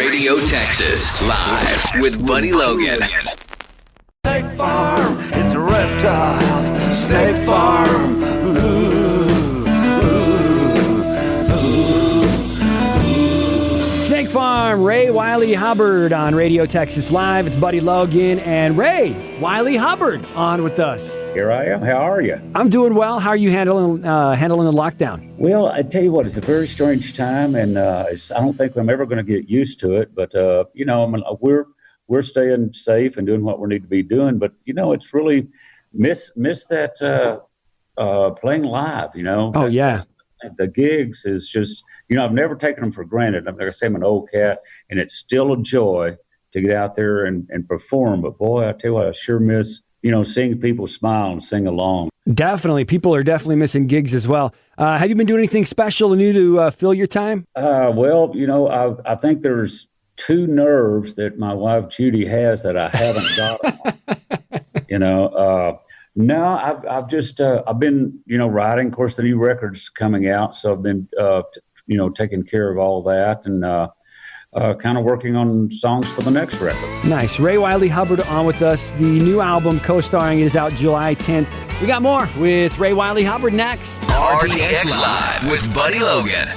Radio Texas, live with Buddy Logan. Snake Farm, it's reptiles. Snake Farm. Snake Farm, Ray Wylie Hubbard on Radio Texas Live. It's Buddy Logan and Ray Wylie Hubbard on with us. Here I am. How are you? I'm doing well. How are you handling the lockdown? Well, I tell you what, it's a very strange time, and I don't think I'm ever going to get used to it. But we're staying safe and doing what we need to be doing. But it's really miss that playing live. Oh yeah. The gigs is just, I've never taken them for granted. Like I say, I'm an old cat, and it's still a joy to get out there and perform. But boy, I tell you what, I sure miss, seeing people smile and sing along. Definitely. People are definitely missing gigs as well. Have you been doing anything special and new to fill your time? I think there's two nerves that my wife Judy has that I haven't got. No, I've been, writing. Of course, the new record's coming out, so I've been, taking care of all that and kind of working on songs for the next record. Nice. Ray Wylie Hubbard on with us. The new album, co-starring, is out July 10th. We got more with Ray Wylie Hubbard next. RTX Live with Buddy Logan.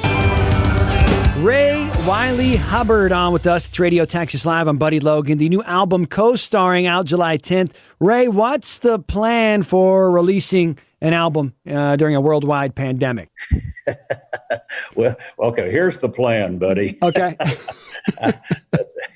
Ray Wylie Hubbard on with us. It's Radio Texas Live. I'm Buddy Logan. The new album co-starring out July 10th. Ray, what's the plan for releasing an album during a worldwide pandemic? Well, okay, here's the plan, buddy. Okay.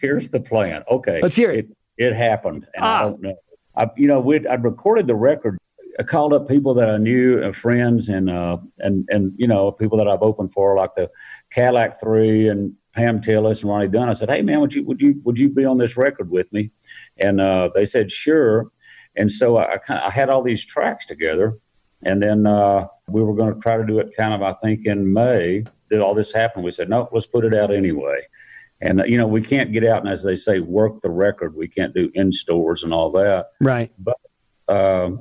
Here's the plan. Okay. Let's hear it. It happened, and I don't know. I'd recorded the record. I called up people that I knew, friends, and people that I've opened for, like the Cadillac Three and Pam Tillis and Ronnie Dunn. I said, "Hey man, would you be on this record with me?" And they said, "Sure." And so I had all these tracks together, and then we were going to try to do it kind of, I think, in May. Did all this happen? We said, "No, let's put it out anyway." And we can't get out and, as they say, work the record. We can't do in stores and all that, right? But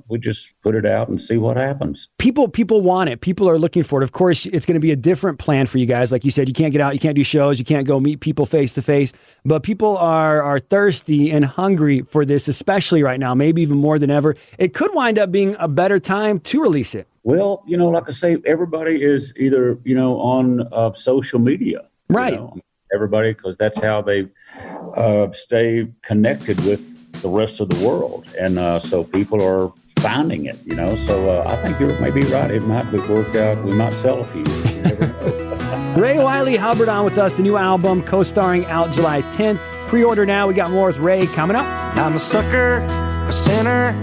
we just put it out and see what happens. People want it. People are looking for it. Of course, it's going to be a different plan for you guys. Like you said, you can't get out, you can't do shows, you can't go meet people face to face. But people are thirsty and hungry for this, especially right now, maybe even more than ever. It could wind up being a better time to release it. Well, like I say, everybody is either, on social media. Right. Everybody, because that's how they stay connected with the rest of the world. And so people are finding it, So I think you may be right. It might work out. We might sell a few. You never know. Ray Wylie Hubbard on with us. The new album, co-starring, out July 10th. Pre-order now. We got more with Ray coming up. I'm a sucker, a sinner.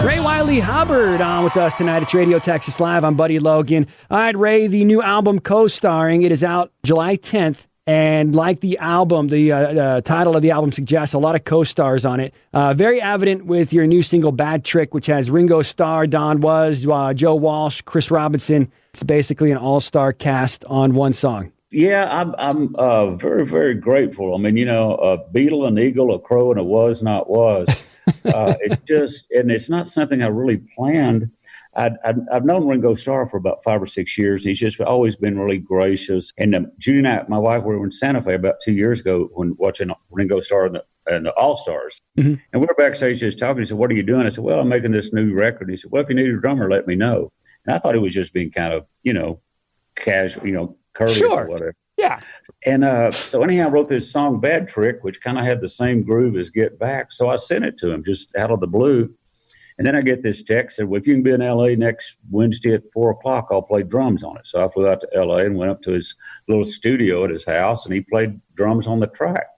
Ray Wylie Hubbard on with us tonight. It's Radio Texas Live. I'm Buddy Logan. All right, Ray, the new album co-starring, it is out July 10th. And like the album, the title of the album suggests, a lot of co-stars on it. Very evident with your new single, Bad Trick, which has Ringo Starr, Don Was, Joe Walsh, Chris Robinson. It's basically an all-star cast on one song. Yeah, I'm very, very grateful. I mean, a beetle, an eagle, a crow, and a was not was. And it's not something I really planned. I've known Ringo Starr for about 5 or 6 years, and he's just always been really gracious. And Judy and I, my wife, we were in Santa Fe about 2 years ago when watching Ringo Starr and the All-Stars. Mm-hmm. And we were backstage just talking. He said, "What are you doing?" I said, "Well, I'm making this new record." He said, "Well, if you need a drummer, let me know." And I thought it was just being kind of, casual, courteous or whatever. Yeah. And so anyhow, I wrote this song, Bad Trick, which kind of had the same groove as Get Back. So I sent it to him just out of the blue. And then I get this text that, "Well, if you can be in L.A. next Wednesday at 4 o'clock, I'll play drums on it." So I flew out to L.A. and went up to his little studio at his house, and he played drums on the track.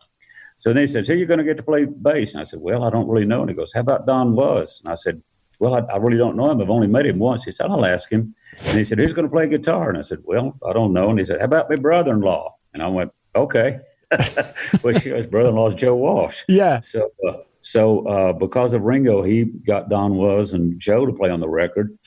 So then he says, "Who are you going to get to play bass?" And I said, "Well, I don't really know." And he goes, "How about Don Was?" And I said, "Well, I really don't know him. I've only met him once." He said, "I'll ask him." And he said, "Who's going to play guitar?" And I said, "Well, I don't know." And he said, "How about my brother-in-law?" And I went, "Okay." Well, his brother-in-law is Joe Walsh. Yeah. So because of Ringo, he got Don Was and Joe to play on the record.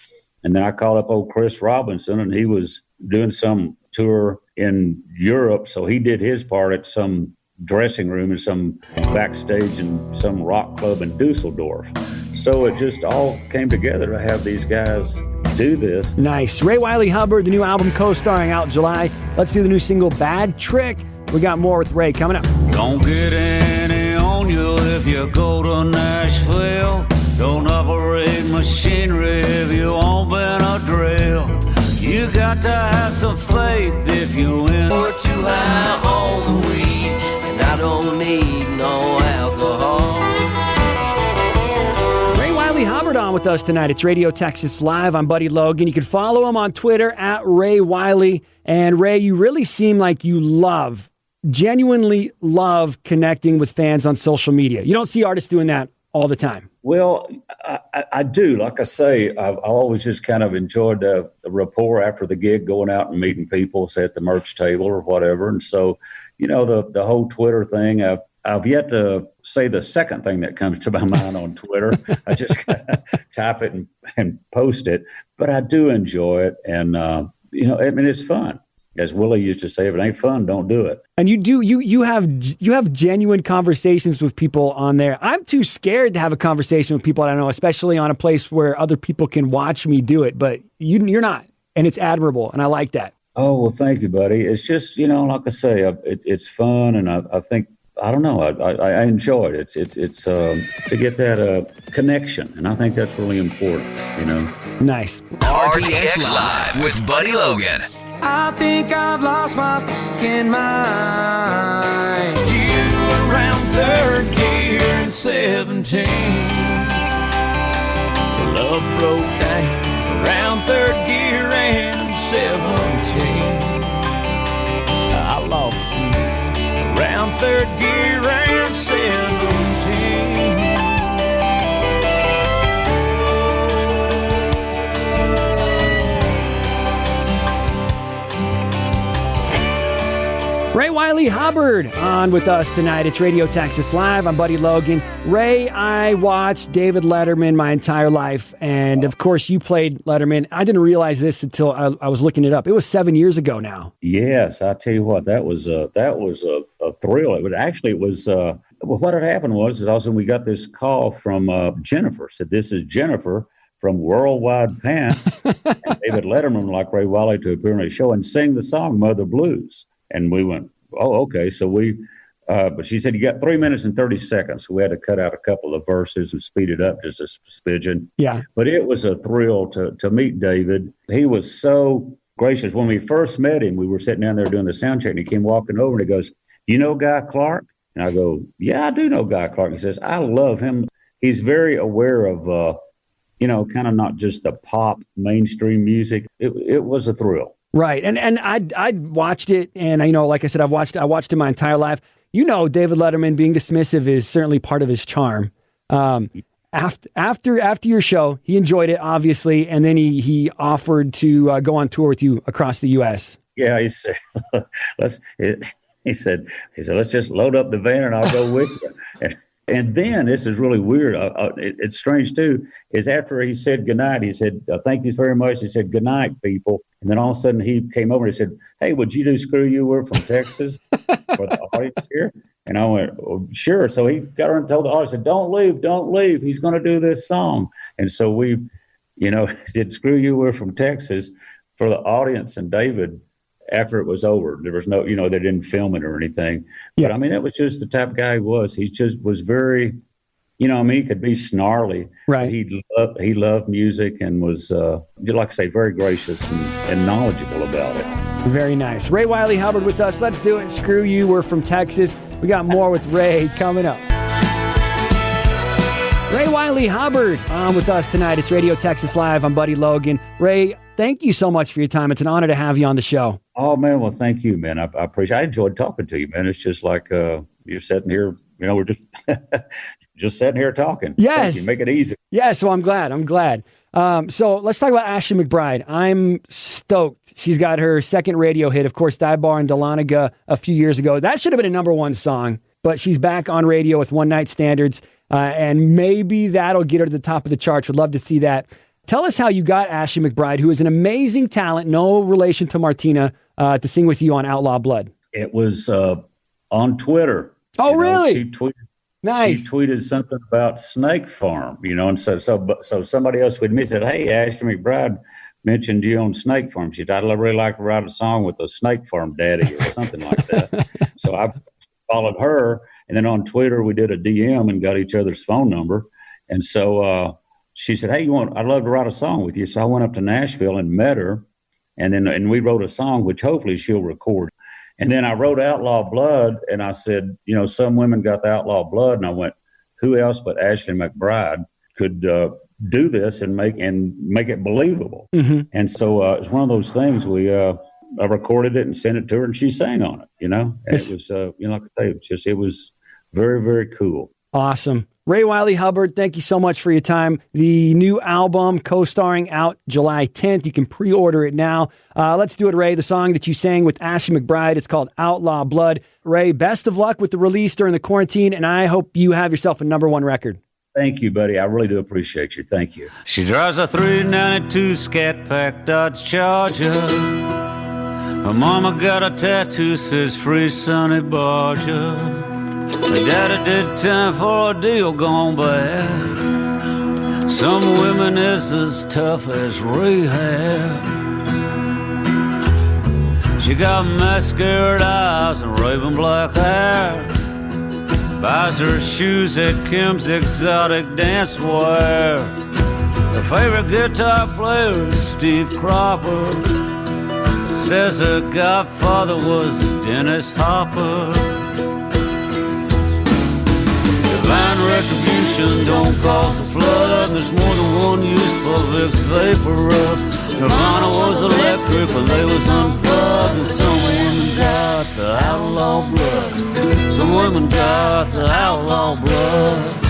And then I called up old Chris Robinson, and he was doing some tour in Europe. So he did his part at some dressing room and some backstage in some rock club in Dusseldorf. So it just all came together to have these guys do this. Nice. Ray Wylie Hubbard, the new album co-starring out July. Let's do the new single, Bad Trick. We got more with Ray coming up. Don't get any on you if you go to Nashville. Don't operate machinery if you won't been a drill. You got to have some faith if you win. We're too high on the weed, and I don't need no alcohol. Ray Wylie Hubbard on with us tonight. It's Radio Texas Live. I'm Buddy Logan. You can follow him on Twitter at Ray Wylie. And Ray, you really seem like you genuinely love connecting with fans on social media. You don't see artists doing that all the time. Well, I do. Like I say, I've always just kind of enjoyed the rapport after the gig, going out and meeting people, say at the merch table or whatever. And so, the whole Twitter thing, I've yet to say the second thing that comes to my mind on Twitter. I just kind of type it and post it. But I do enjoy it. And, it's fun. As Willie used to say, if it ain't fun, don't do it. And you have genuine conversations with people on there. I'm too scared to have a conversation with people I don't know, especially on a place where other people can watch me do it. But you're not, and it's admirable, and I like that. Oh, well, thank you, buddy. It's just, like I say, it's fun, and I think, I don't know, I enjoy it. It's to get that connection, and I think that's really important, Nice. RTX Live with Buddy Logan. I think I've lost my fucking mind. You around third gear and 17. Love broke down around third gear and 17. I lost you around third gear and 17. Ray Wylie Hubbard on with us tonight. It's Radio Texas Live. I'm Buddy Logan. Ray, I watched David Letterman my entire life, and of course you played Letterman. I didn't realize this until I was looking it up. It was 7 years ago now. Yes, I tell you what, that was a thrill. It was what had happened was all of a sudden we got this call from Jennifer. Said, "This is Jennifer from Worldwide Pants." And David Letterman would like Ray Wylie to appear on a show and sing the song Mother Blues. And we went, oh, okay. So but she said, you got 3 minutes and 30 seconds. So we had to cut out a couple of verses and speed it up just a smidgen. Yeah. But it was a thrill to meet David. He was so gracious. When we first met him, we were sitting down there doing the sound check, and he came walking over and he goes, "You know Guy Clark?" And I go, "Yeah, I do know Guy Clark." He says, "I love him. He's very aware of, kind of not just the pop mainstream music." It was a thrill. Right. And I watched it, and like I said, I watched it my entire life. David Letterman being dismissive is certainly part of his charm. After your show, he enjoyed it, obviously, and then he offered to go on tour with you across the U.S. Yeah, he said, he said, let's just load up the van and I'll go with you. And then, this is really weird, it's strange too, is after he said goodnight, he said, "Thank you very much." He said, "Goodnight, people." And then all of a sudden he came over and he said, "Hey, would you do Screw You, We're from Texas" for the audience here? And I went, "Oh, sure." So he got around and told the audience, said, don't leave. He's going to do this song. And so we, did Screw You, We're from Texas for the audience and David. After it was over, there was no, they didn't film it or anything. Yeah. But that was just the type of guy he was. He just was very, he could be snarly. Right. He loved music and was, like I say, very gracious and knowledgeable about it. Very nice. Ray Wylie Hubbard with us. Let's do it. Screw You, We're from Texas. We got more with Ray coming up. Ray Wylie Hubbard on with us tonight. It's Radio Texas Live. I'm Buddy Logan. Ray, thank you so much for your time. It's an honor to have you on the show. Oh, man. Well, thank you, man. I appreciate it. I enjoyed talking to you, man. It's just like you're sitting here, we're just just sitting here talking. Yes. Thank you. Make it easy. Yeah, so I'm glad. So let's talk about Ashley McBryde. I'm stoked. She's got her second radio hit, of course, Dive Bar in Dahlonega a few years ago. That should have been a number one song, but she's back on radio with One Night Standards, and maybe that'll get her to the top of the charts. Would love to see that. Tell us how you got Ashley McBryde, who is an amazing talent, no relation to Martina, to sing with you on Outlaw Blood. It was on Twitter. Oh, really? She tweeted. Nice. She tweeted something about Snake Farm, and so somebody else with me said, "Hey, Ashley McBryde mentioned you on Snake Farm. She said, I'd really like to write a song with a Snake Farm daddy or something like that. So I followed her. And then on Twitter, we did a DM and got each other's phone number. And so she said, hey, I'd love to write a song with you. So I went up to Nashville and met her. And we wrote a song, which hopefully she'll record. And then I wrote Outlaw Blood, and I said, some women got the outlaw blood. And I went, who else but Ashley McBryde could do this and make it believable? Mm-hmm. And so it's one of those things. I recorded it and sent it to her, and she sang on it. And it was, like I say, it was very, very cool. Awesome. Ray Wylie Hubbard, thank you so much for your time. The new album, co-starring, out July 10th. You can pre-order it now. Let's do it, Ray. The song that you sang with Ashley McBryde, it's called Outlaw Blood. Ray, best of luck with the release during the quarantine, and I hope you have yourself a #1 record. Thank you, buddy. I really do appreciate you. Thank you. She drives a 392 Scat Pack Dodge Charger. Her mama got a tattoo, says free Sonny Barger. Her daddy did time for a deal gone bad. Some women is as tough as rehab. She got mascara eyes and raven black hair. Buys her shoes at Kim's Exotic Dance Wear. Her favorite guitar player is Steve Cropper. Says her godfather was Dennis Hopper. Divine retribution don't cause a flood. There's more than one use for Vicks Vapor Rub. Nirvana was electric, but they was unplugged. And some women got the outlaw blood. Some women got the outlaw blood.